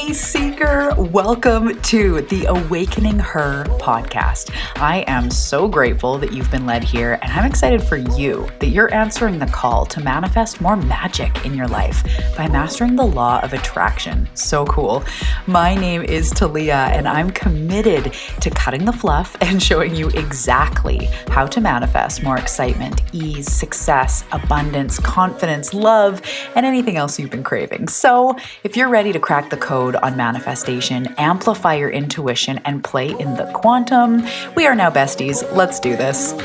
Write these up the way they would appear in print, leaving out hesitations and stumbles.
Hey Seeker, welcome to the Awakening Her podcast. I am so grateful that you've been led here, and I'm excited for you that you're answering the call to manifest more magic in your life by mastering the law of attraction. So cool. My name is Talia, and I'm committed to cutting the fluff and showing you exactly how to manifest more excitement, ease, success, abundance, confidence, love, and anything else you've been craving. So if you're ready to crack the code on manifestation, amplify your intuition, and play in the quantum, we are now besties. Let's do this.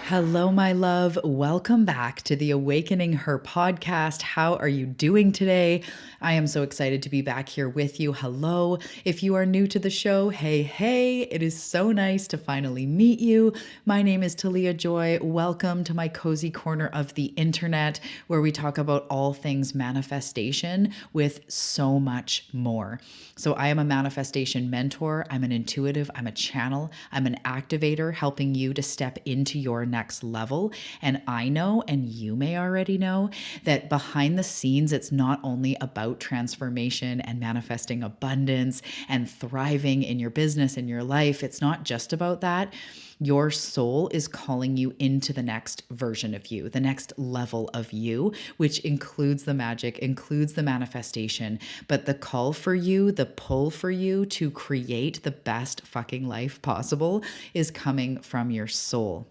Hello, my love. Welcome back to the Awakening Her podcast. How are you doing today? I am so excited to be back here with you. Hello. If you are new to the show, hey, it is so nice to finally meet you. My name is Talia Joy. Welcome to my cozy corner of the internet where we talk about all things manifestation with so much more. So I am a manifestation mentor. I'm an intuitive. I'm a channel. I'm an activator helping you to step into your next level. And I know, and you may already know, that behind the scenes, it's not only about transformation and manifesting abundance and thriving in your business and your life. It's not just about that. Your soul is calling you into the next version of you, the next level of you, which includes the magic, includes the manifestation. But the call for you, the pull for you to create the best fucking life possible is coming from your soul.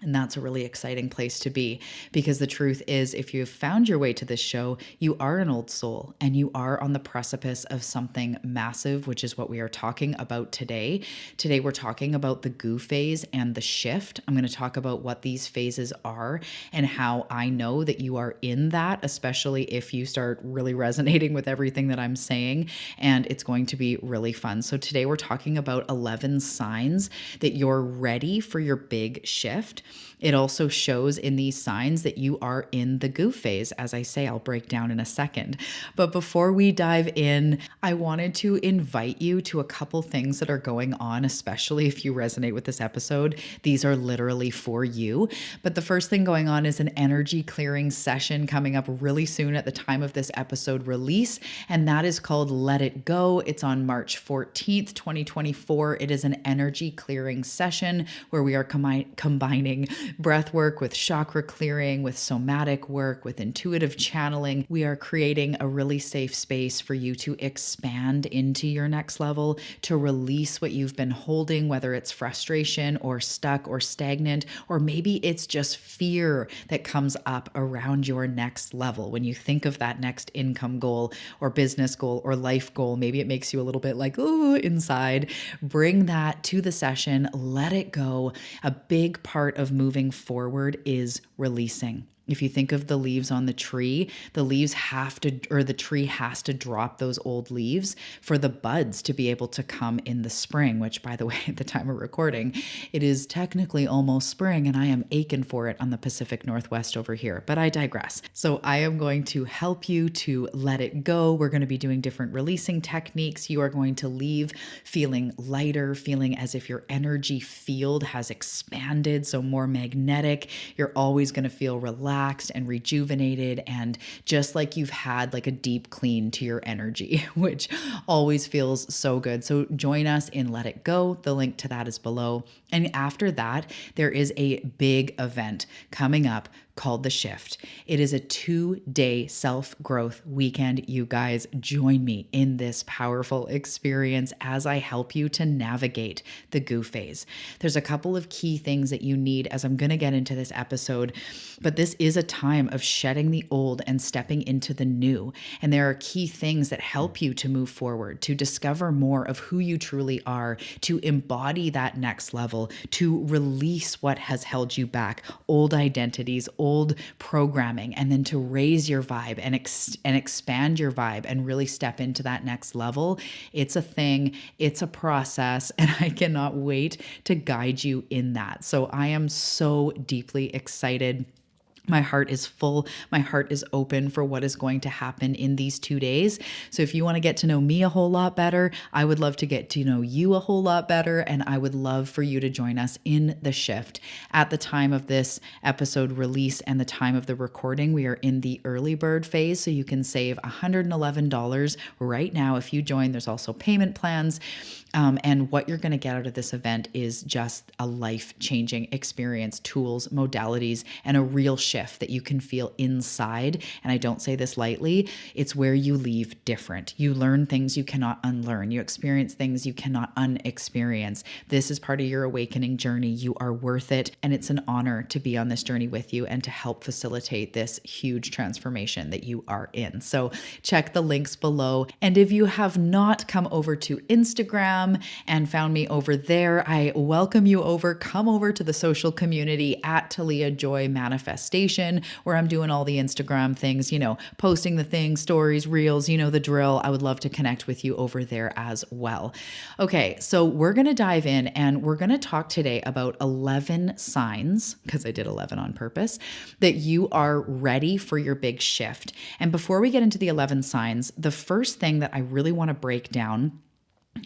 And that's a really exciting place to be, because the truth is, if you've found your way to this show, you are an old soul and you are on the precipice of something massive, which is what we are talking about today. Today, we're talking about the goo phase and the shift. I'm going to talk about what these phases are and how I know that you are in that, especially if you start really resonating with everything that I'm saying. And it's going to be really fun. So today, we're talking about 11 signs that you're ready for your big shift. It also shows in these signs that you are in the goo phase. As I say, I'll break down in a second. But before we dive in, I wanted to invite you to a couple things that are going on, especially if you resonate with this episode. These are literally for you. But the first thing going on is an energy clearing session coming up really soon at the time of this episode release. And that is called Let It Go. It's on March 14th, 2024. It is an energy clearing session where we are combining breath work with chakra clearing, with somatic work, with intuitive channeling. We are creating a really safe space for you to expand into your next level, to release what you've been holding, whether it's frustration or stuck or stagnant, or maybe it's just fear that comes up around your next level. When you think of that next income goal or business goal or life goal, maybe it makes you a little bit like, ooh, inside. Bring that to the session. Let it go. A big part of moving forward is releasing. If you think of the leaves on the tree the tree has to drop those old leaves for the buds to be able to come in the spring, which, by the way, at the time of recording, it is technically almost spring and I am aching for it on the Pacific Northwest over here, but I digress. So I am going to help you to let it go. We're going to be doing different releasing techniques. You are going to leave feeling lighter, feeling as if your energy field has expanded, so more magnetic. You're always going to feel relaxed and rejuvenated, and just like you've had like a deep clean to your energy, which always feels so good. So join us in Let It Go. The link to that is below. And after that, there is a big event coming up called The Shift. It is a 2-day self-growth weekend. You guys, join me in this powerful experience as I help you to navigate the goo phase. There's a couple of key things that you need as I'm going to get into this episode, but this is a time of shedding the old and stepping into the new. And there are key things that help you to move forward, to discover more of who you truly are, to embody that next level, to release what has held you back, old identities, old programming, and then to raise your vibe and expand your vibe and really step into that next level. It's a thing, it's a process, and I cannot wait to guide you in that. So I am so deeply excited. My heart is full. My heart is open for what is going to happen in these 2 days. So if you want to get to know me a whole lot better, I would love to get to know you a whole lot better. And I would love for you to join us in the shift. At the time of this episode release and the time of the recording, we are in the early bird phase. So you can save $111 right now if you join. There's also payment plans. And what you're going to get out of this event is just a life-changing experience, tools, modalities, and a real shift that you can feel inside. And I don't say this lightly. It's where you leave different. You learn things you cannot unlearn. You experience things you cannot unexperience. This is part of your awakening journey. You are worth it. And it's an honor to be on this journey with you and to help facilitate this huge transformation that you are in. So check the links below. And if you have not come over to Instagram and found me over there, I welcome you over. Come over to the social community at Talia Joy Manifestation, where I'm doing all the Instagram things, posting the things, stories, reels, the drill. I would love to connect with you over there as well. Okay, so we're going to dive in and we're going to talk today about 11 signs, because I did 11 on purpose, that you are ready for your big shift. And before we get into the 11 signs, the first thing that I really want to break down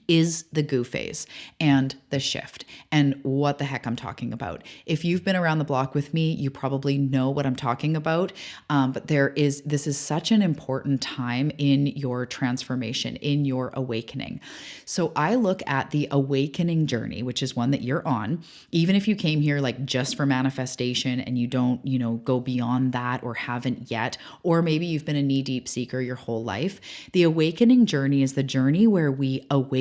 is the goo phase and the shift and what the heck I'm talking about. If you've been around the block with me, you probably know what I'm talking about. But this is such an important time in your transformation, in your awakening. So I look at the awakening journey, which is one that you're on, even if you came here like just for manifestation and you don't, go beyond that or haven't yet, or maybe you've been a knee-deep seeker your whole life. The awakening journey is the journey where we awaken.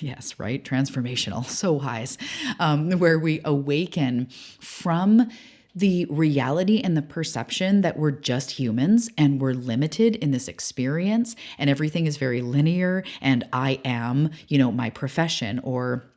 Yes, right? Transformational, so wise. Where we awaken from the reality and the perception that we're just humans and we're limited in this experience and everything is very linear and I am, my profession or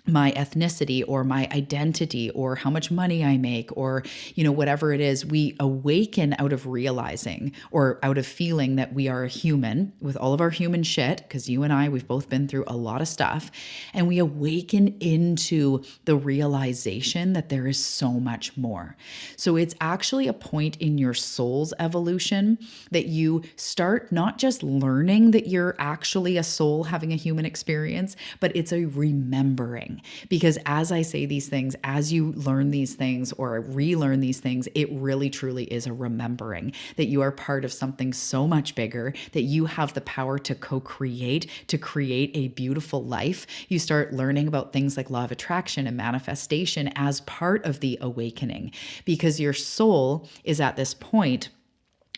my ethnicity or my identity or how much money I make or, whatever it is, we awaken out of realizing or out of feeling that we are a human with all of our human shit, because you and I, we've both been through a lot of stuff, and we awaken into the realization that there is so much more. So it's actually a point in your soul's evolution that you start not just learning that you're actually a soul having a human experience, but it's a remembering. Because as I say these things, as you learn these things or relearn these things, it really truly is a remembering that you are part of something so much bigger, that you have the power to co-create, to create a beautiful life. You start learning about things like law of attraction and manifestation as part of the awakening, because your soul is at this point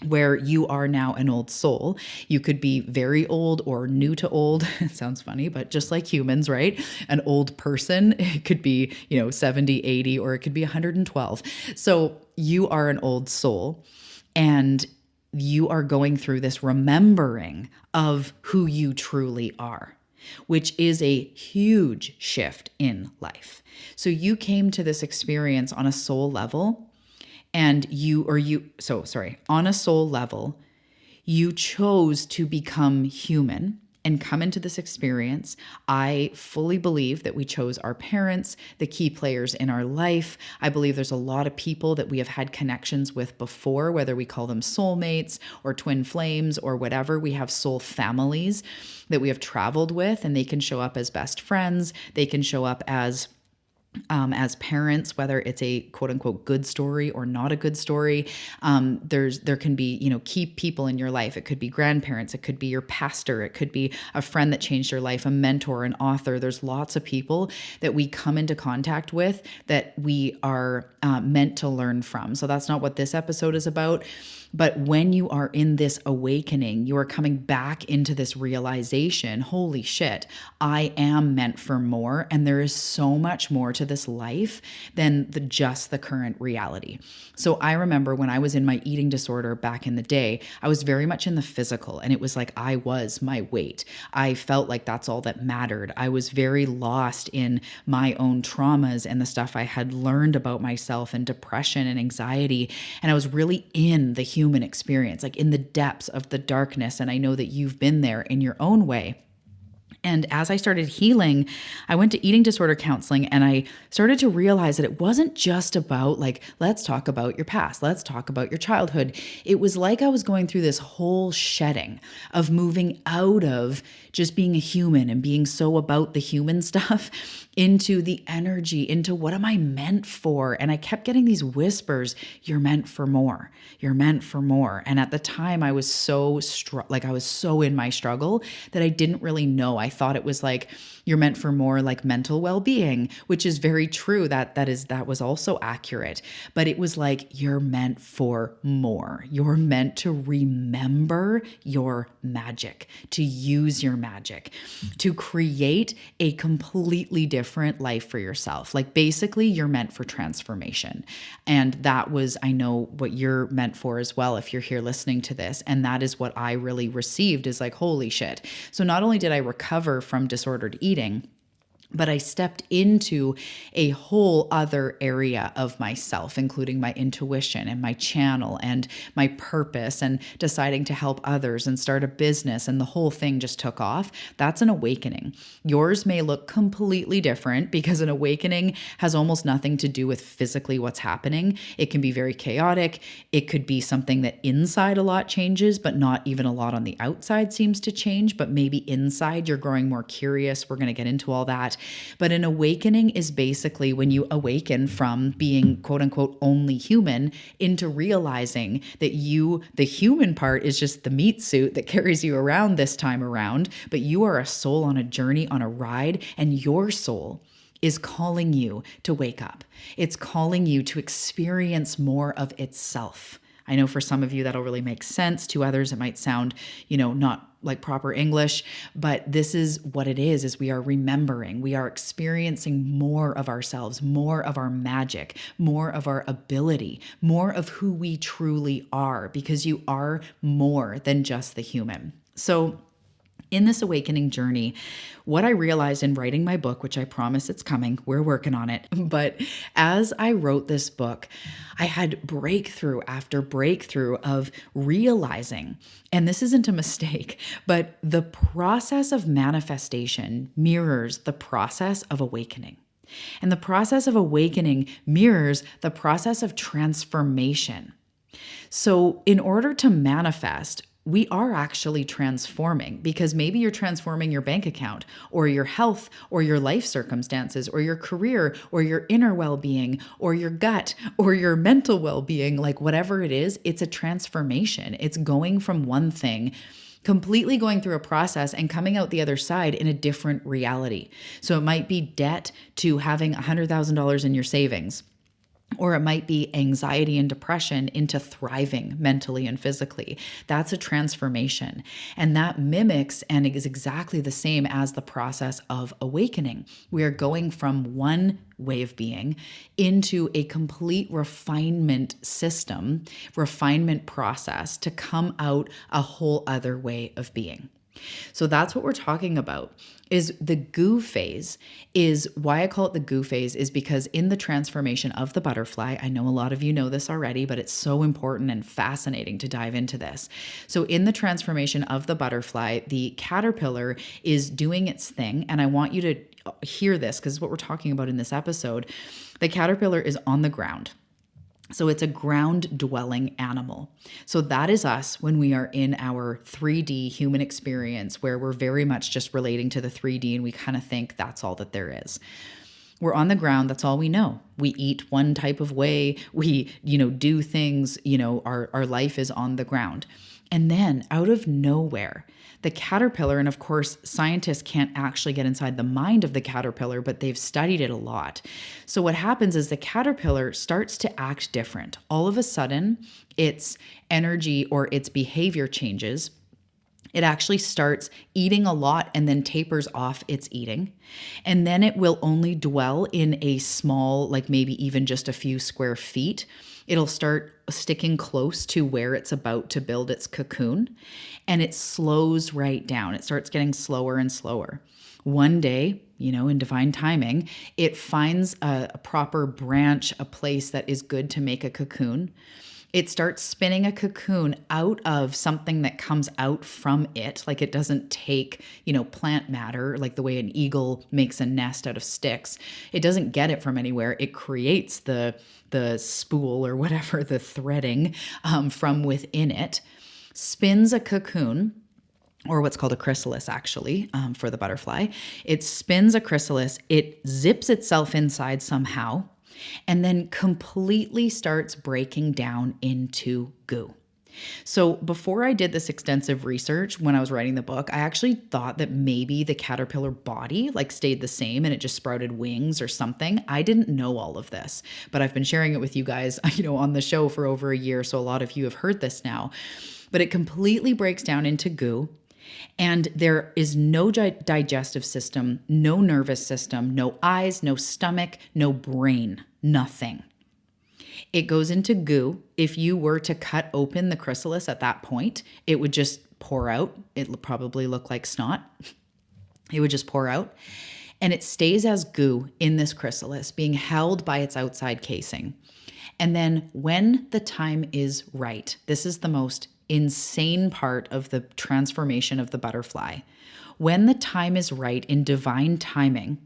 where you are now an old soul. You could be very old or new to old. It sounds funny, but just like humans, right? An old person, it could be, 70, 80, or it could be 112. So you are an old soul and you are going through this remembering of who you truly are, which is a huge shift in life. So you came to this experience on a soul level. And on a soul level, you chose to become human and come into this experience. I fully believe that we chose our parents, the key players in our life. I believe there's a lot of people that we have had connections with before, whether we call them soulmates or twin flames or whatever. We have soul families that we have traveled with, and they can show up as best friends. They can show up as parents, whether it's a quote unquote good story or not a good story. There can be, key people in your life. It could be grandparents. It could be your pastor. It could be a friend that changed your life, a mentor, an author. There's lots of people that we come into contact with that we are meant to learn from. So that's not what this episode is about. But when you are in this awakening, you are coming back into this realization, holy shit, I am meant for more. And there is so much more to this life than just the current reality. So I remember when I was in my eating disorder back in the day, I was very much in the physical, and it was like I was my weight. I felt like that's all that mattered. I was very lost in my own traumas and the stuff I had learned about myself and depression and anxiety. And I was really in the human experience, like in the depths of the darkness. And I know that you've been there in your own way. And as I started healing, I went to eating disorder counseling and I started to realize that it wasn't just about like, let's talk about your past, let's talk about your childhood. It was like I was going through this whole shedding of moving out of just being a human and being so about the human stuff into the energy, into what am I meant for? And I kept getting these whispers, you're meant for more. You're meant for more. And at the time I was so I was so in my struggle that I didn't really know. I thought it was like you're meant for more like mental well-being, which is very true. That was also accurate. But it was like you're meant for more. You're meant to remember your magic, to use your magic, to create a completely different life for yourself. Like basically you're meant for transformation. And that was, I know what you're meant for as well if you're here listening to this. And that is what I really received is like, holy shit. So not only did I recover from disordered eating, but I stepped into a whole other area of myself, including my intuition and my channel and my purpose and deciding to help others and start a business. And the whole thing just took off. That's an awakening. Yours may look completely different because an awakening has almost nothing to do with physically what's happening. It can be very chaotic. It could be something that inside a lot changes, but not even a lot on the outside seems to change. But maybe inside you're growing more curious. We're going to get into all that. But an awakening is basically when you awaken from being quote unquote only human into realizing that you, the human part is just the meat suit that carries you around this time around, but you are a soul on a journey, on a ride, and your soul is calling you to wake up. It's calling you to experience more of itself. I know for some of you that'll really make sense. To others, it might sound, not like proper English, but this is what it is we are remembering, we are experiencing more of ourselves, more of our magic, more of our ability, more of who we truly are, because you are more than just the human. So in this awakening journey, what I realized in writing my book, which I promise it's coming, we're working on it. But as I wrote this book, I had breakthrough after breakthrough of realizing, and this isn't a mistake, but the process of manifestation mirrors the process of awakening. And the process of awakening mirrors the process of transformation. So in order to manifest, we are actually transforming, because maybe you're transforming your bank account or your health or your life circumstances or your career or your inner well-being or your gut or your mental well-being, like whatever it is, it's a transformation. It's going from one thing, completely going through a process and coming out the other side in a different reality. So it might be debt to having $100,000 in your savings. Or it might be anxiety and depression into thriving mentally and physically. That's a transformation. And that mimics and is exactly the same as the process of awakening. We are going from one way of being into a complete refinement system, refinement process to come out a whole other way of being. So that's what we're talking about. Is the goo phase. Is why I call it the goo phase is because in the transformation of the butterfly, I know a lot of you know this already, but it's so important and fascinating to dive into this. So in the transformation of the butterfly, the caterpillar is doing its thing. And I want you to hear this because it's what we're talking about in this episode. The caterpillar is on the ground. So it's a ground-dwelling animal. So that is us when we are in our 3D human experience, where we're very much just relating to the 3D and we kind of think that's all that there is. We're on the ground. That's all we know. We eat one type of way. We, do things, our life is on the ground. And then out of nowhere, the caterpillar, and of course, scientists can't actually get inside the mind of the caterpillar, but they've studied it a lot. So what happens is the caterpillar starts to act different. All of a sudden, its energy or its behavior changes. It actually starts eating a lot and then tapers off its eating. And then it will only dwell in a small, like maybe even just a few square feet. It'll start sticking close to where it's about to build its cocoon, and it slows right down. It starts getting slower and slower. One day, in divine timing, it finds a proper branch, a place that is good to make a cocoon. It starts spinning a cocoon out of something that comes out from it. Like it doesn't take, plant matter, like the way an eagle makes a nest out of sticks. It doesn't get it from anywhere. It creates the spool or whatever, the threading from within it, spins a cocoon, or what's called a chrysalis, actually, for the butterfly. It spins a chrysalis, it zips itself inside somehow, and then completely starts breaking down into goo. So before I did this extensive research when I was writing the book, I actually thought that maybe the caterpillar body stayed the same and it just sprouted wings or something. I didn't know all of this, but I've been sharing it with you guys, on the show for over a year. So a lot of you have heard this now, but it completely breaks down into goo. And there is no digestive system, no nervous system, no eyes, no stomach, no brain, nothing. It goes into goo. If you were to cut open the chrysalis at that point, it would just pour out. It would probably look like snot. It would just pour out. And it stays as goo in this chrysalis, being held by its outside casing. And then when the time is right, this is the most insane part of the transformation of the butterfly. When the time is right in divine timing,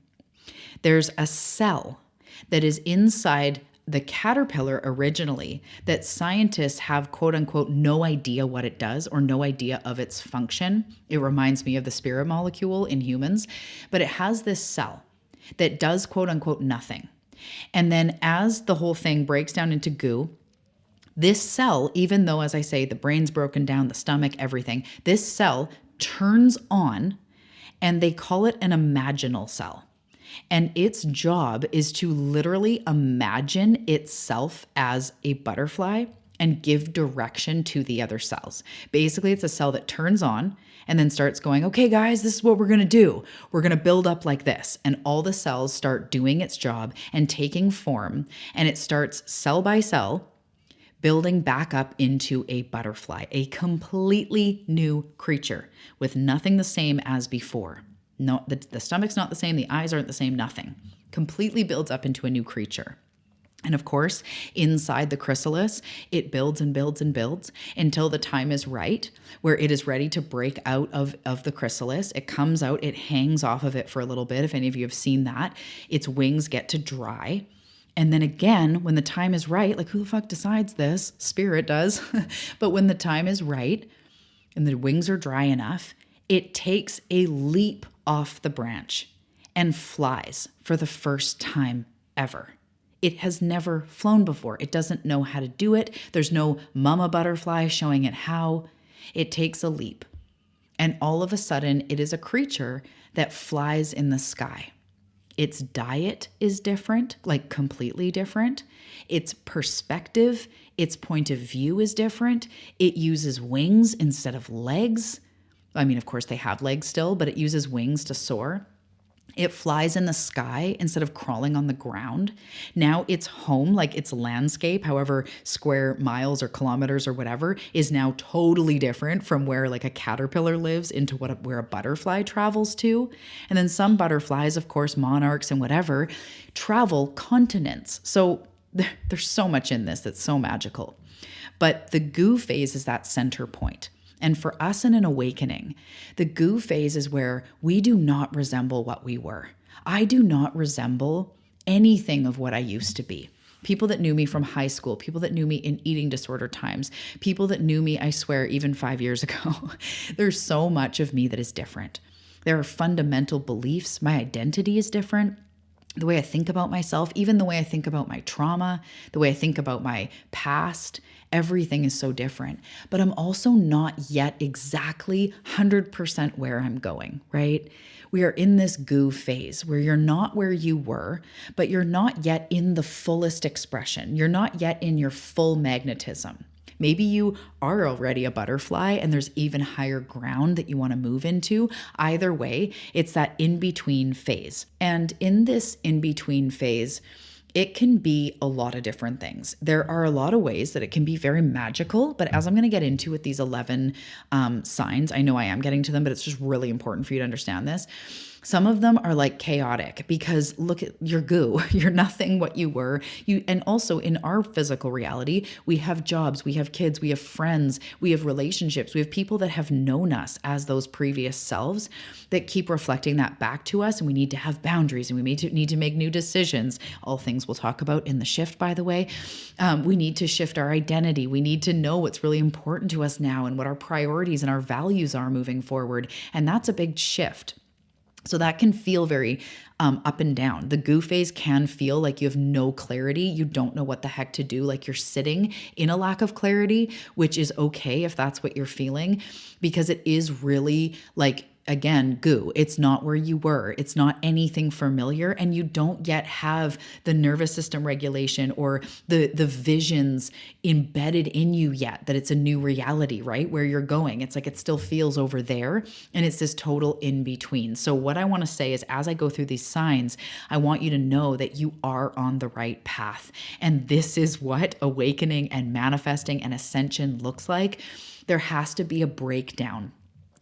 there's a cell that is inside the caterpillar originally that scientists have, quote unquote, no idea what it does or no idea of its function. It reminds me of the spirit molecule in humans, but it has this cell that does, quote unquote, nothing. And then as the whole thing breaks down into goo, this cell, even though, as I say, the brain's broken down, the stomach, everything, this cell turns on, and they call it an imaginal cell. And its job is to literally imagine itself as a butterfly and give direction to the other cells. Basically, it's a cell that turns on and then starts going, okay, guys, this is what we're going to do. We're going to build up like this. And all the cells start doing its job and taking form. And it starts cell by cell building back up into a butterfly, a completely new creature with nothing the same as before. No, the stomach's not the same, the eyes aren't the same, nothing. Completely builds up into a new creature. And of course, inside the chrysalis, it builds and builds and builds until the time is right, where it is ready to break out of the chrysalis. It comes out, it hangs off of it for a little bit. If any of you have seen that, its wings get to dry. And then again, when the time is right, like who the fuck decides this? Spirit does. But when the time is right and the wings are dry enough, it takes a leap off the branch and flies for the first time ever. It has never flown before. It doesn't know how to do it. There's no mama butterfly showing it how. It takes a leap. And all of a sudden, it is a creature that flies in the sky. Its diet is different, like completely different. Its perspective, its point of view is different. It uses wings instead of legs. I mean, of course, they have legs still, but it uses wings to soar. It flies in the sky instead of crawling on the ground. Now its home, like its landscape, however square miles or kilometers or whatever, is now totally different from where like a caterpillar lives into where a butterfly travels to. And then some butterflies, of course, monarchs and whatever, travel continents. So there's so much in this that's so magical. But the goo phase is that center point. And for us in an awakening, the goo phase is where we do not resemble what we were. I do not resemble anything of what I used to be. People that knew me from high school, people that knew me in eating disorder times, people that knew me, I swear, even 5 years ago. There's so much of me that is different. There are fundamental beliefs. My identity is different. The way I think about myself, even the way I think about my trauma, the way I think about my past, everything is so different. But I'm also not yet exactly 100% where I'm going, right? We are in this goo phase where you're not where you were, but you're not yet in the fullest expression. You're not yet in your full magnetism. Maybe you are already a butterfly and there's even higher ground that you want to move into. Either way, it's that in-between phase. And in this in-between phase, It can be a lot of different things. There are a lot of ways that it can be very magical, but as I'm going to get into with these 11 signs, I know I am getting to them, but it's just really important for you to understand this. Some of them are like chaotic because look at your goo. You're nothing what you were. And also in our physical reality, we have jobs, we have kids, we have friends, we have relationships, we have people that have known us as those previous selves that keep reflecting that back to us. And we need to have boundaries and we need to make new decisions. All things we'll talk about in the shift, by the way. We need to shift our identity. We need to know what's really important to us now and what our priorities and our values are moving forward. And that's a big shift. So that can feel very up and down. The goo phase can feel like you have no clarity. You don't know what the heck to do. Like you're sitting in a lack of clarity, which is okay if that's what you're feeling, because it is really like, again, goo. It's not where you were. It's not anything familiar. And you don't yet have the nervous system regulation or the visions embedded in you yet that it's a new reality, right? Where you're going. It's like it still feels over there. And it's this total in between. So what I want to say is as I go through these signs, I want you to know that you are on the right path. And this is what awakening and manifesting and ascension looks like. There has to be a breakdown.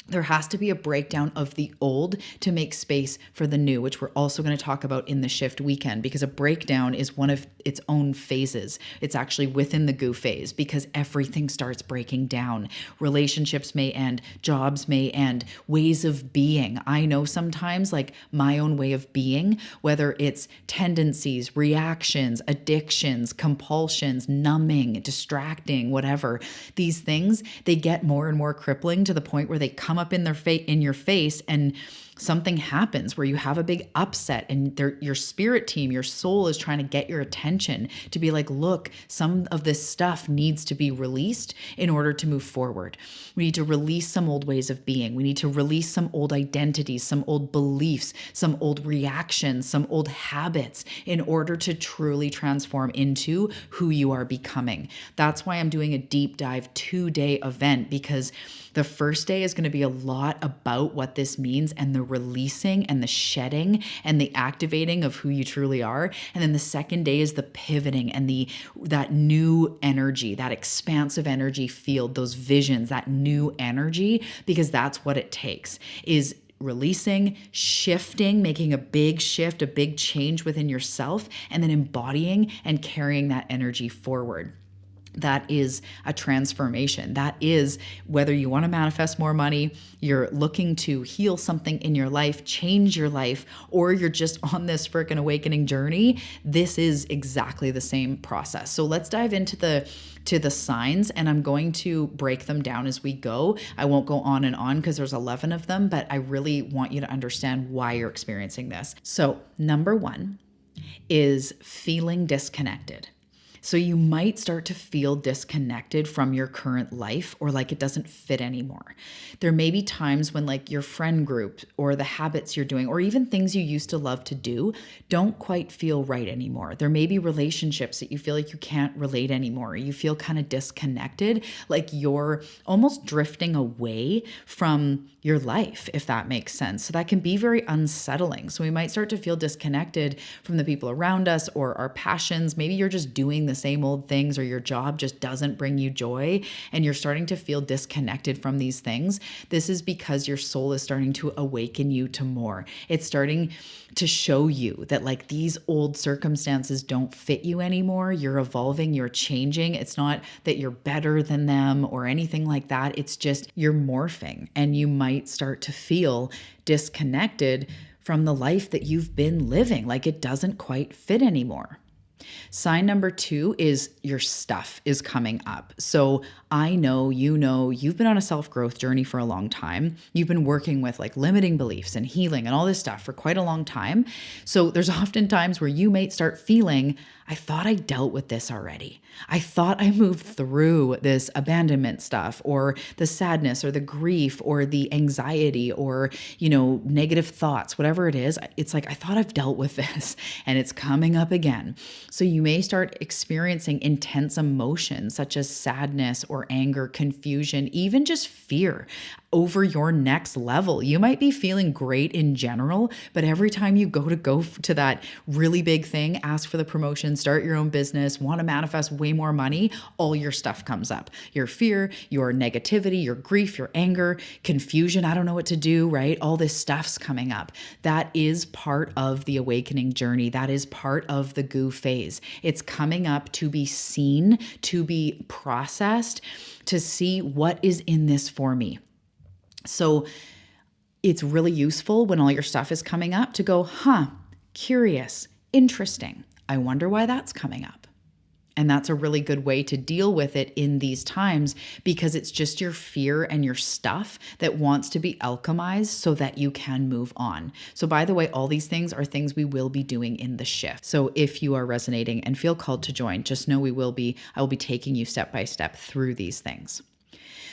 There has to be a breakdown of the old to make space for the new, which we're also going to talk about in the shift weekend, because a breakdown is one of its own phases. It's actually within the goo phase because everything starts breaking down. Relationships may end, jobs may end, ways of being. I know sometimes like my own way of being, whether it's tendencies, reactions, addictions, compulsions, numbing, distracting, whatever, these things, they get more and more crippling to the point where they come up in your face and something happens where you have a big upset and your spirit team, your soul is trying to get your attention to be like, look, some of this stuff needs to be released in order to move forward. We need to release some old ways of being. We need to release some old identities, some old beliefs, some old reactions, some old habits in order to truly transform into who you are becoming. That's why I'm doing a deep dive 2-day event, because the first day is going to be a lot about what this means and the releasing and the shedding and the activating of who you truly are. And then the second day is the pivoting and that new energy, that expansive energy field, those visions, that new energy, because that's what it takes, is releasing, shifting, making a big shift, a big change within yourself, and then embodying and carrying that energy forward. That is a transformation. That is whether you want to manifest more money, you're looking to heal something in your life, change your life, or you're just on this freaking awakening journey. This is exactly the same process. So let's dive into the signs, and I'm going to break them down as we go. I won't go on and on because there's 11 of them, but I really want you to understand why you're experiencing this. So number 1 is feeling disconnected. So you might start to feel disconnected from your current life, or like it doesn't fit anymore. There may be times when like your friend group or the habits you're doing, or even things you used to love to do, don't quite feel right anymore. There may be relationships that you feel like you can't relate anymore. You feel kind of disconnected, like you're almost drifting away from your life, if that makes sense. So that can be very unsettling. So we might start to feel disconnected from the people around us or our passions. Maybe you're just doing the same old things, or your job just doesn't bring you joy and you're starting to feel disconnected from these things. This is because your soul is starting to awaken you to more. It's starting to show you that like these old circumstances don't fit you anymore. You're evolving, you're changing. It's not that you're better than them or anything like that. It's just you're morphing, and you might start to feel disconnected from the life that you've been living. Like it doesn't quite fit anymore. Sign number 2 is your stuff is coming up. So I know, you've been on a self-growth journey for a long time. You've been working with like limiting beliefs and healing and all this stuff for quite a long time. So there's often times where you may start feeling, I thought I dealt with this already. I thought I moved through this abandonment stuff, or the sadness or the grief or the anxiety or, negative thoughts, whatever it is. It's like, I thought I've dealt with this and it's coming up again. So you may start experiencing intense emotions such as sadness or anger, confusion, even just fear over your next level. You might be feeling great in general, but every time you go to that really big thing, ask for the promotion, start your own business, want to manifest way more money, all your stuff comes up. Your fear, your negativity, your grief, your anger, confusion, I don't know what to do, right? All this stuff's coming up. That is part of the awakening journey. That is part of the goo phase. It's coming up to be seen, to be processed, to see what is in this for me. So it's really useful when all your stuff is coming up to go, curious, interesting. I wonder why that's coming up. And that's a really good way to deal with it in these times, because it's just your fear and your stuff that wants to be alchemized so that you can move on. So by the way, all these things are things we will be doing in the shift. So if you are resonating and feel called to join, just know I will be taking you step by step through these things.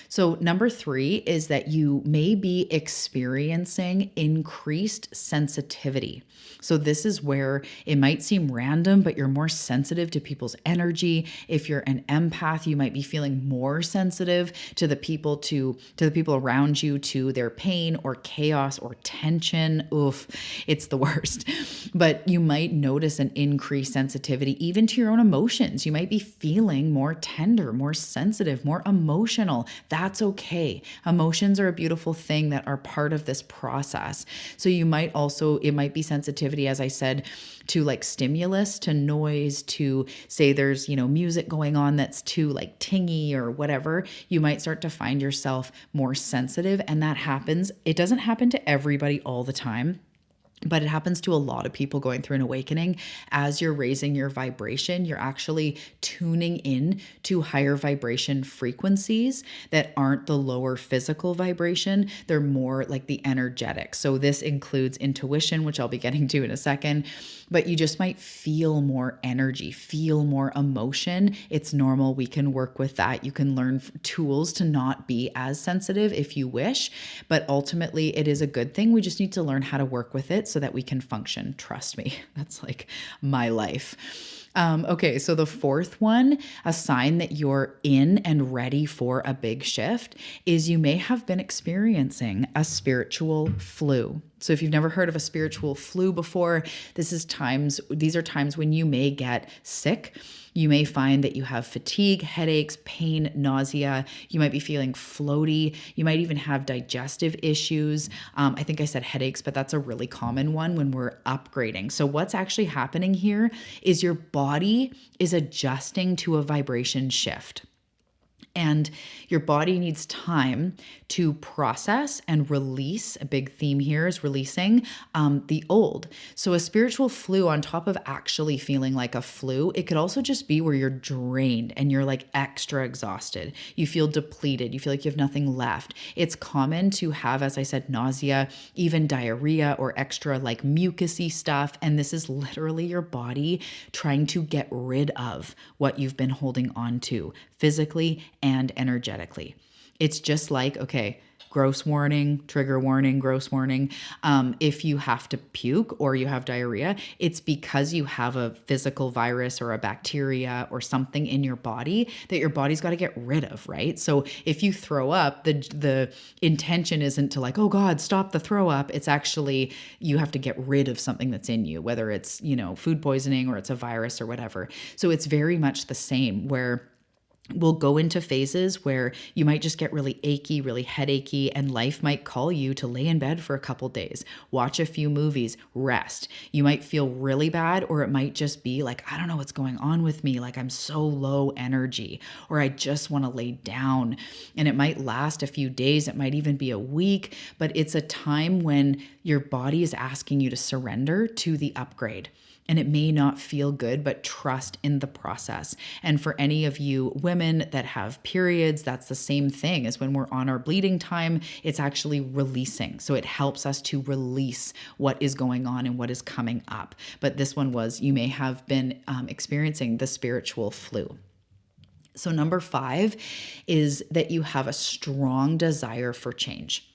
So number 3 is that you may be experiencing increased sensitivity. So this is where it might seem random, but you're more sensitive to people's energy. If you're an empath, you might be feeling more sensitive to the people around you, to their pain or chaos or tension. Oof, it's the worst. But you might notice an increased sensitivity even to your own emotions. You might be feeling more tender, more sensitive, more emotional. That's okay. Emotions are a beautiful thing that are part of this process. So it might be sensitivity, as I said, to like stimulus, to noise, to say there's, music going on that's too like tingy or whatever. You might start to find yourself more sensitive, and that happens. It doesn't happen to everybody all the time, but it happens to a lot of people going through an awakening. As you're raising your vibration, you're actually tuning in to higher vibration frequencies that aren't the lower physical vibration. They're more like the energetic. So this includes intuition, which I'll be getting to in a second, but you just might feel more energy, feel more emotion. It's normal. We can work with that. You can learn tools to not be as sensitive if you wish, but ultimately it is a good thing. We just need to learn how to work with it so that we can function. Trust me, that's like my life. Okay, so the 4th one, a sign that you're in and ready for a big shift, is you may have been experiencing a spiritual flu. So if you've never heard of a spiritual flu before, these are times when you may get sick. You may find that you have fatigue, headaches, pain, nausea. You might be feeling floaty. You might even have digestive issues. I think I said headaches, but that's a really common one when we're upgrading. So what's actually happening here is your body is adjusting to a vibration shift. And your body needs time to process and release. A big theme here is releasing the old. So a spiritual flu, on top of actually feeling like a flu, it could also just be where you're drained and you're like extra exhausted. You feel depleted. You feel like you have nothing left. It's common to have, as I said, nausea, even diarrhea or extra like mucusy stuff. And this is literally your body trying to get rid of what you've been holding on to physically and energetically. It's just like, okay, gross warning, trigger warning, gross warning. If you have to puke or you have diarrhea, it's because you have a physical virus or a bacteria or something in your body that your body's got to get rid of, right? So if you throw up, the intention isn't to like, oh God, stop the throw up. It's actually, you have to get rid of something that's in you, whether it's, food poisoning or it's a virus or whatever. So it's very much the same, where we'll go into phases where you might just get really achy, really headachy, and life might call you to lay in bed for a couple days, watch a few movies, rest. You might feel really bad, or it might just be like, I don't know what's going on with me. Like I'm so low energy, or I just want to lay down. And it might last a few days. It might even be a week, but it's a time when your body is asking you to surrender to the upgrade. And it may not feel good, but trust in the process. And for any of you women that have periods, that's the same thing as when we're on our bleeding time, it's actually releasing. So it helps us to release what is going on and what is coming up. But this one was, you may have been experiencing the spiritual flu. So number 5 is that you have a strong desire for change.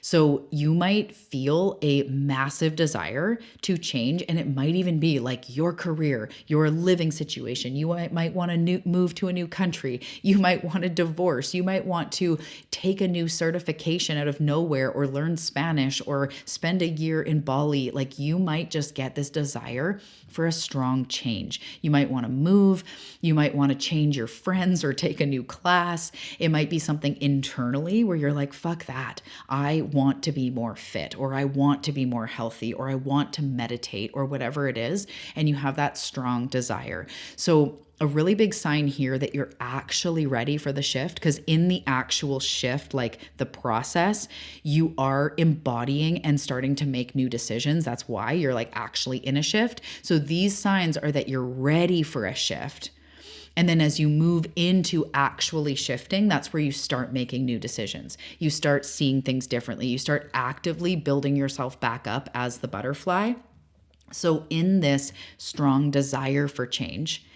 So you might feel a massive desire to change, and it might even be like your career, your living situation. You might want to move to a new country. You might want a divorce. You might want to take a new certification out of nowhere, or learn Spanish, or spend a year in Bali. Like, you might just get this desire for a strong change. You might want to move. You might want to change your friends or take a new class. It might be something internally where you're like, fuck that. I want to be more fit, or I want to be more healthy, or I want to meditate, or whatever it is. And you have that strong desire. So a really big sign here that you're actually ready for the shift, because in the actual shift, like the process, you are embodying and starting to make new decisions. That's why you're like actually in a shift. So these signs are that you're ready for a shift. And then as you move into actually shifting, that's where you start making new decisions. You start seeing things differently. You start actively building yourself back up as the butterfly. So in this strong desire for change,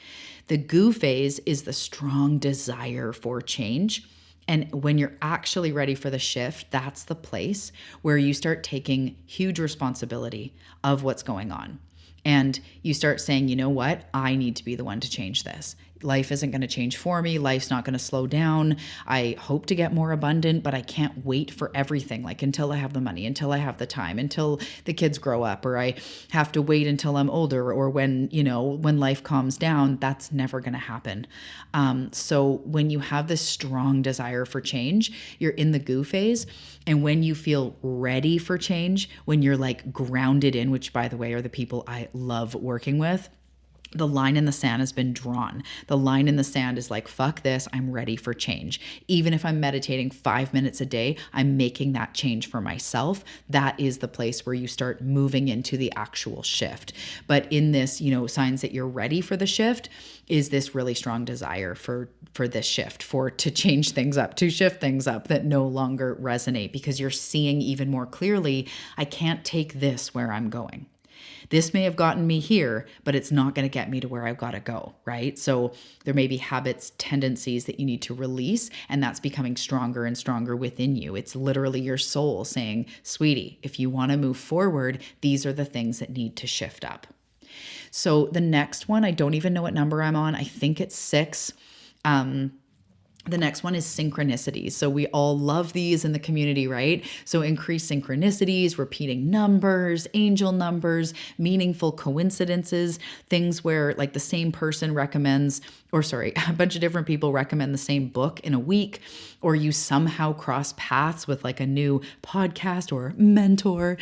the goo phase is the strong desire for change. And when you're actually ready for the shift, that's the place where you start taking huge responsibility of what's going on. And you start saying, you know what? I need to be the one to change this. Life isn't going to change for me. Life's not going to slow down. I hope to get more abundant, but I can't wait for everything, like until I have the money, until I have the time, until the kids grow up, or I have to wait until I'm older, or when life calms down. That's never going to happen. So when you have this strong desire for change, you're in the goo phase. And when you feel ready for change, when you're like grounded in, which by the way are the people I love working with, the line in the sand has been drawn. The line in the sand is like, fuck this, I'm ready for change. Even if I'm meditating 5 minutes a day, I'm making that change for myself. That is the place where you start moving into the actual shift. But in this, signs that you're ready for the shift is this really strong desire for this shift, to change things up, to shift things up that no longer resonate, because you're seeing even more clearly, I can't take this where I'm going. This may have gotten me here, but it's not going to get me to where I've got to go, right? So there may be habits, tendencies that you need to release, and that's becoming stronger and stronger within you. It's literally your soul saying, sweetie, if you want to move forward, these are the things that need to shift up. So the next one, I don't even know what number I'm on. I think it's 6. The next one is synchronicities. So we all love these in the community, right? So increased synchronicities, repeating numbers, angel numbers, meaningful coincidences, things where like the same person recommends, a bunch of different people recommend the same book in a week, or you somehow cross paths with like a new podcast or mentor,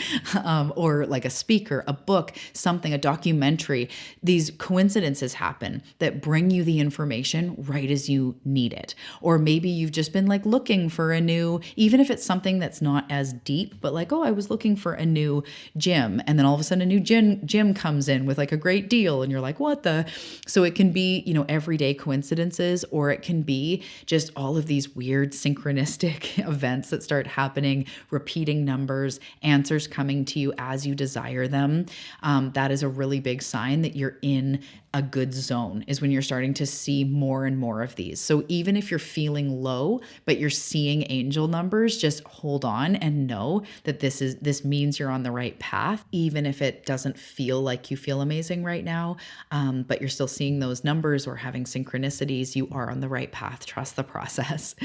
or like a speaker, a book, something, a documentary. These coincidences happen that bring you the information right as you need it. Or maybe you've just been like looking for a new, even if it's something that's not as deep, but like, oh, I was looking for a new gym. And then all of a sudden a new gym comes in with like a great deal. And you're like, what the? So it can be, everyday coincidences, or it can be just all of these weird synchronistic events that start happening, repeating numbers, answers coming to you as you desire them. That is a really big sign that you're in a good zone, is when you're starting to see more and more of these. So even if you're feeling low, but you're seeing angel numbers, just hold on and know that this means you're on the right path, even if it doesn't feel like you feel amazing right now, but you're still seeing those numbers or having synchronicities. You are on the right path. Trust the process.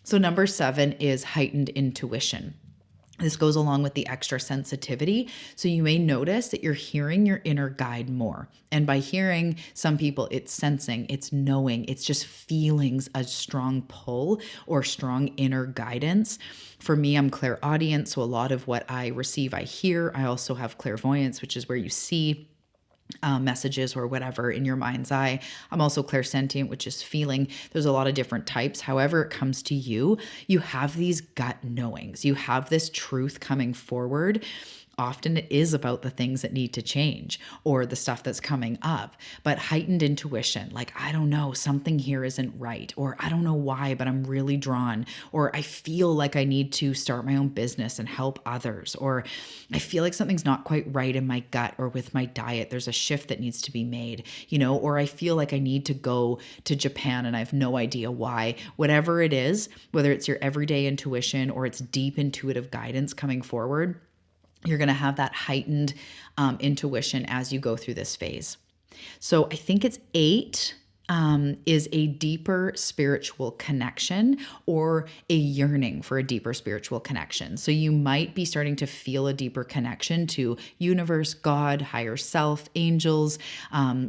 So number 7 is heightened intuition. This goes along with the extra sensitivity. So you may notice that you're hearing your inner guide more. And by hearing, some people, it's sensing, it's knowing, it's just feelings, a strong pull or strong inner guidance. For me, I'm clairaudient. So a lot of what I receive, I hear. I also have clairvoyance, which is where you see messages or whatever in your mind's eye. I'm also clairsentient, which is feeling. There's a lot of different types. However it comes to you, you have these gut knowings. You have this truth coming forward. Often it is about the things that need to change or the stuff that's coming up. But heightened intuition, like, I don't know, something here isn't right, or I don't know why, but I'm really drawn, or I feel like I need to start my own business and help others, or I feel like something's not quite right in my gut or with my diet. There's a shift that needs to be made, or I feel like I need to go to Japan and I have no idea why. Whatever it is, whether it's your everyday intuition or it's deep intuitive guidance coming forward, you're going to have that heightened intuition as you go through this phase. So I think it's 8 is a deeper spiritual connection or a yearning for a deeper spiritual connection. So you might be starting to feel a deeper connection to universe, God, higher self, angels,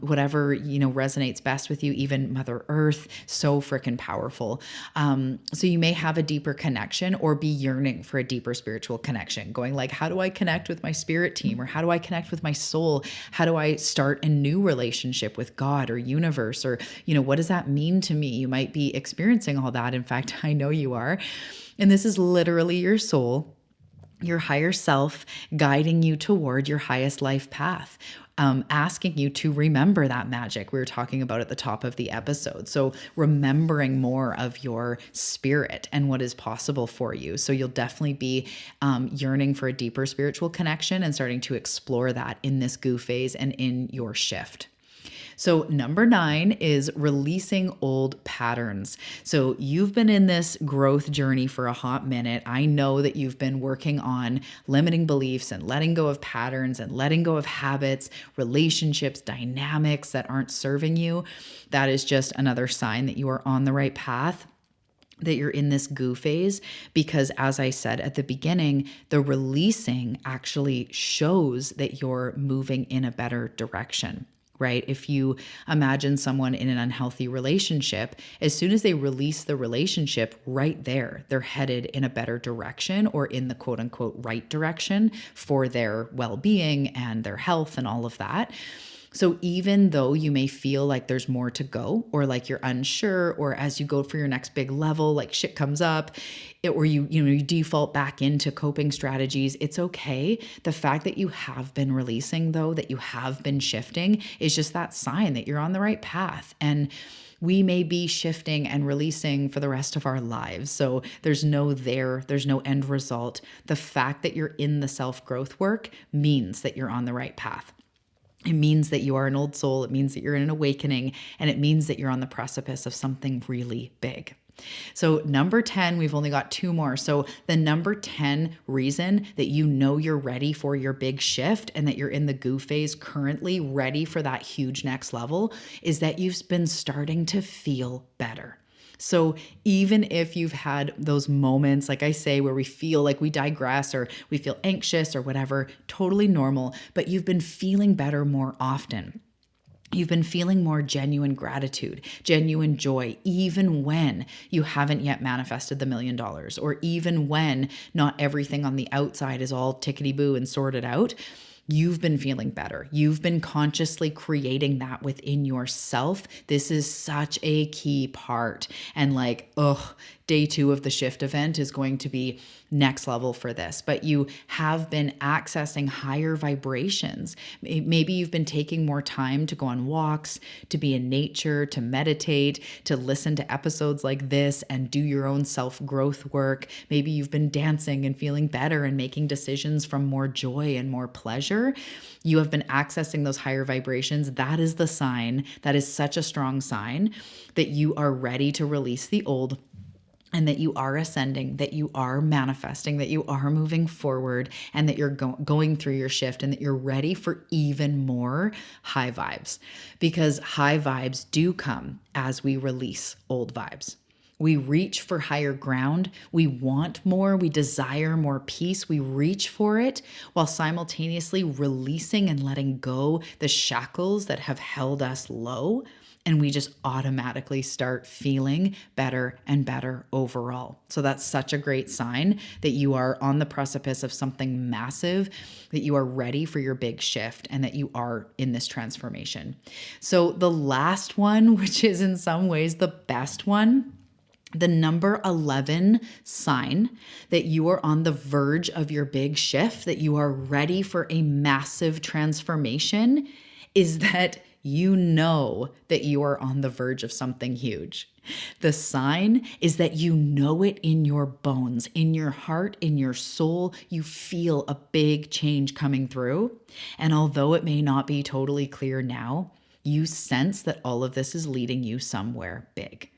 whatever, resonates best with you, even Mother Earth, so freaking powerful. So you may have a deeper connection or be yearning for a deeper spiritual connection, going like, how do I connect with my spirit team? Or how do I connect with my soul? How do I start a new relationship with God or universe? Or what does that mean to me? You might be experiencing all that. In fact, I know you are. And this is literally your soul, your higher self, guiding you toward your highest life path. Asking you to remember that magic we were talking about at the top of the episode. So remembering more of your spirit and what is possible for you. So you'll definitely be yearning for a deeper spiritual connection and starting to explore that in this goo phase and in your shift. So number 9 is releasing old patterns. So you've been in this growth journey for a hot minute. I know that you've been working on limiting beliefs and letting go of patterns and letting go of habits, relationships, dynamics that aren't serving you. That is just another sign that you are on the right path, that you're in this goo phase, because as I said at the beginning, the releasing actually shows that you're moving in a better direction. Right? If you imagine someone in an unhealthy relationship, as soon as they release the relationship, right there, they're headed in a better direction or in the quote unquote right direction for their well-being and their health and all of that. So even though you may feel like there's more to go, or like you're unsure, or as you go for your next big level, like shit comes up, or you default back into coping strategies, it's okay. The fact that you have been releasing, though, that you have been shifting, is just that sign that you're on the right path. And we may be shifting and releasing for the rest of our lives. So there's no end result. The fact that you're in the self-growth work means that you're on the right path. It means that you are an old soul. It means that you're in an awakening, and it means that you're on the precipice of something really big. So number 10, we've only got 2 more. So the number 10 reason that you're ready for your big shift and that you're in the goo phase currently, ready for that huge next level, is that you've been starting to feel better. So even if you've had those moments, like I say, where we feel like we digress or we feel anxious or whatever, totally normal, but you've been feeling better more often. You've been feeling more genuine gratitude, genuine joy, even when you haven't yet manifested the $1 million, or even when not everything on the outside is all tickety-boo and sorted out. You've been feeling better. You've been consciously creating that within yourself. This is such a key part. And day 2 of the shift event is going to be next level for this, but you have been accessing higher vibrations. Maybe you've been taking more time to go on walks, to be in nature, to meditate, to listen to episodes like this and do your own self-growth work. Maybe you've been dancing and feeling better and making decisions from more joy and more pleasure. You have been accessing those higher vibrations. That is the sign. That is such a strong sign that you are ready to release the old, and that you are ascending, that you are manifesting, that you are moving forward, and that you're going through your shift, and that you're ready for even more high vibes. Because high vibes do come as we release old vibes. We reach for higher ground. We want more. We desire more peace. We reach for it while simultaneously releasing and letting go the shackles that have held us low. And we just automatically start feeling better and better overall. So that's such a great sign that you are on the precipice of something massive, that you are ready for your big shift, and that you are in this transformation. So the last one, which is in some ways the best one, The number 11 sign that you are on the verge of your big shift, that you are ready for a massive transformation, is that you know that you are on the verge of something huge. The sign is that you know it in your bones, in your heart, in your soul. You feel a big change coming through. And although it may not be totally clear now, you sense that all of this is leading you somewhere big.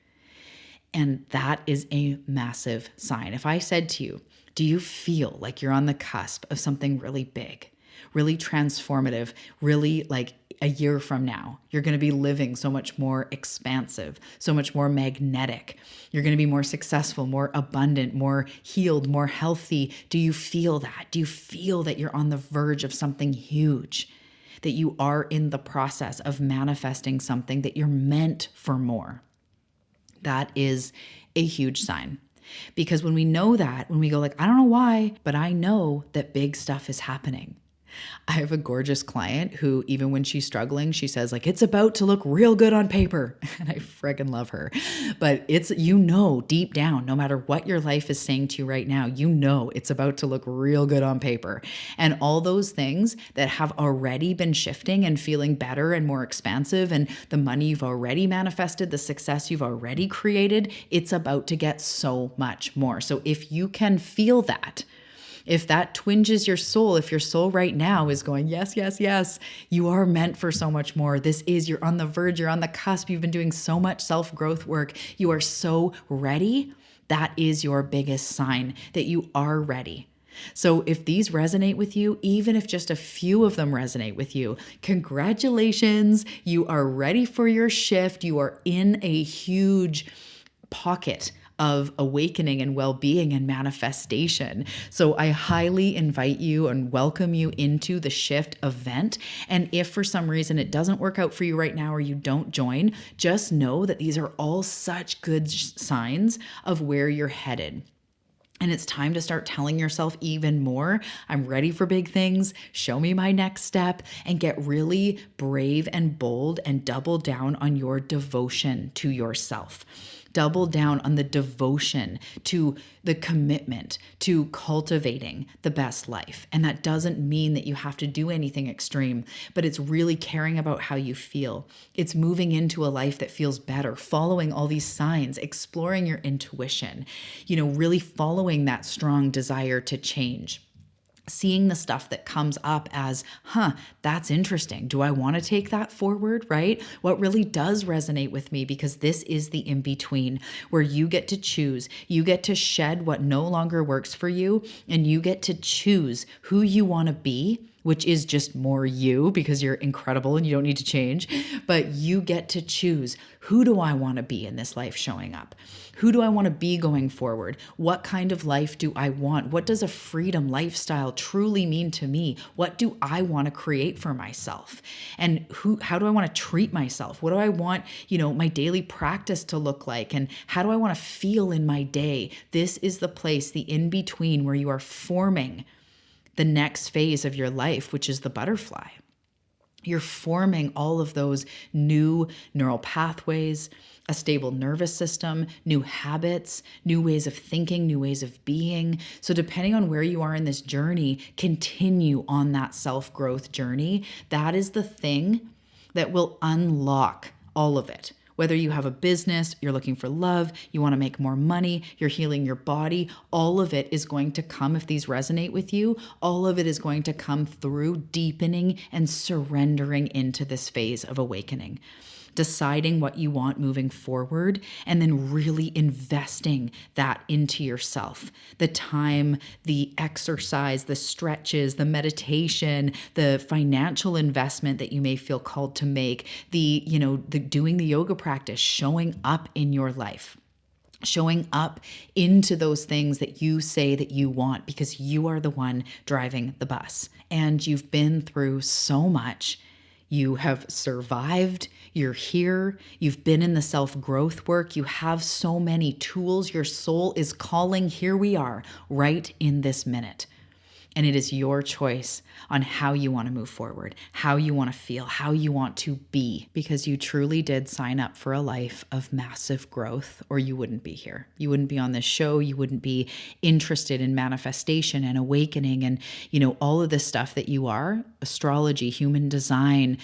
And that is a massive sign. If I said to you, do you feel like you're on the cusp of something really big, really transformative, really like a year from now, you're going to be living so much more expansive, so much more magnetic. You're going to be more successful, more abundant, more healed, more healthy. Do you feel that? Do you feel that you're on the verge of something huge? That you are in the process of manifesting something that you're meant for more? That is a huge sign. Because when we know that, when we go like, I don't know why, but I know that big stuff is happening. I have a gorgeous client who, even when she's struggling, she says like, it's about to look real good on paper. And I friggin' love her. But it's, deep down, no matter what your life is saying to you right now, it's about to look real good on paper. And all those things that have already been shifting and feeling better and more expansive, and the money you've already manifested, the success you've already created, it's about to get so much more. So if you can feel that, if that twinges your soul, if your soul right now is going, yes, yes, yes, you are meant for so much more. You're on the verge, you're on the cusp, you've been doing so much self-growth work, you are so ready. That is your biggest sign that you are ready. So if these resonate with you, even if just a few of them resonate with you, congratulations, you are ready for your shift. You are in a huge pocket of awakening and well-being and manifestation. So I highly invite you and welcome you into the shift event. And if for some reason it doesn't work out for you right now or you don't join, just know that these are all such good signs of where you're headed. And it's time to start telling yourself even more, I'm ready for big things, show me my next step, and get really brave and bold and double down on your devotion to yourself. Double down on the devotion to the commitment to cultivating the best life. And that doesn't mean that you have to do anything extreme, but it's really caring about how you feel. It's moving into a life that feels better, following all these signs, exploring your intuition, really following that strong desire to change. Seeing the stuff that comes up as, that's interesting. Do I want to take that forward, right? What really does resonate with me? Because this is the in-between where you get to choose. You get to shed what no longer works for you, and you get to choose who you want to be, which is just more you because you're incredible and you don't need to change. But you get to choose, who do I want to be in this life showing up? Who do I want to be going forward? What kind of life do I want? What does a freedom lifestyle truly mean to me? What do I want to create for myself? And how do I want to treat myself? What do I want, my daily practice to look like? And how do I want to feel in my day? This is the place, the in-between, where you are forming the next phase of your life, which is the butterfly. You're forming all of those new neural pathways, a stable nervous system, new habits, new ways of thinking, new ways of being. So depending on where you are in this journey, continue on that self-growth journey. That is the thing that will unlock all of it. Whether you have a business, you're looking for love, you want to make more money, you're healing your body, all of it is going to come, if these resonate with you, all of it is going to come through deepening and surrendering into this phase of awakening. Deciding what you want moving forward, and then really investing that into yourself. The time, the exercise, the stretches, the meditation, the financial investment that you may feel called to make, the doing the yoga practice, showing up in your life. Showing up into those things that you say that you want, because you are the one driving the bus. And you've been through so much. You have survived, you're here, you've been in the self-growth work, you have so many tools, your soul is calling, here we are, right in this minute. And it is your choice on how you want to move forward, how you want to feel, how you want to be, because you truly did sign up for a life of massive growth, or you wouldn't be here. You wouldn't be on this show. You wouldn't be interested in manifestation and awakening and, all of this stuff that you are, astrology, human design,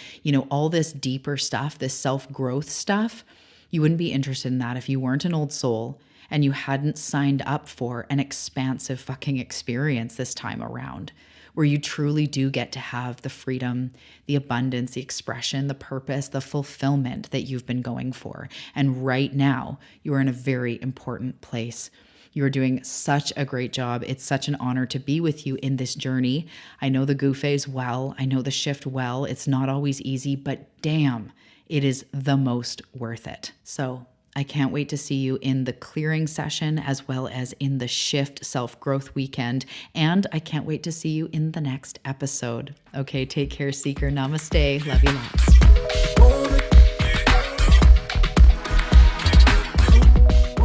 all this deeper stuff, this self-growth stuff. You wouldn't be interested in that if you weren't an old soul and you hadn't signed up for an expansive fucking experience this time around, where you truly do get to have the freedom, the abundance, the expression, the purpose, the fulfillment that you've been going for. And right now, you are in a very important place. You are doing such a great job. It's such an honor to be with you in this journey. I know the goo phase well. I know the shift well. It's not always easy, but damn, it is the most worth it. So I can't wait to see you in the clearing session as well as in the shift self-growth weekend. And I can't wait to see you in the next episode. Okay, take care, Seeker. Namaste. Love you lots.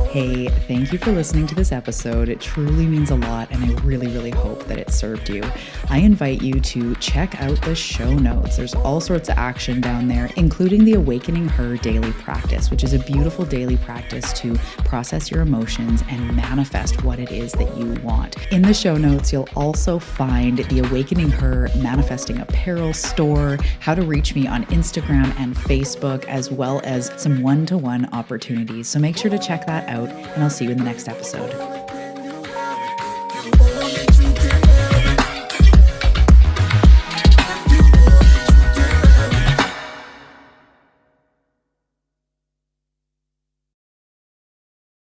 Hey, thank you for listening to this episode. It truly means a lot, and I really, really hope that it served you. I invite you to check out the show notes. There's all sorts of action down there, including the Awakening Her daily practice, which is a beautiful daily practice to process your emotions and manifest what it is that you want. In the show notes, you'll also find the Awakening Her Manifesting Apparel store, how to reach me on Instagram and Facebook, as well as some one-to-one opportunities. So make sure to check that out, and I'll see you in the next episode.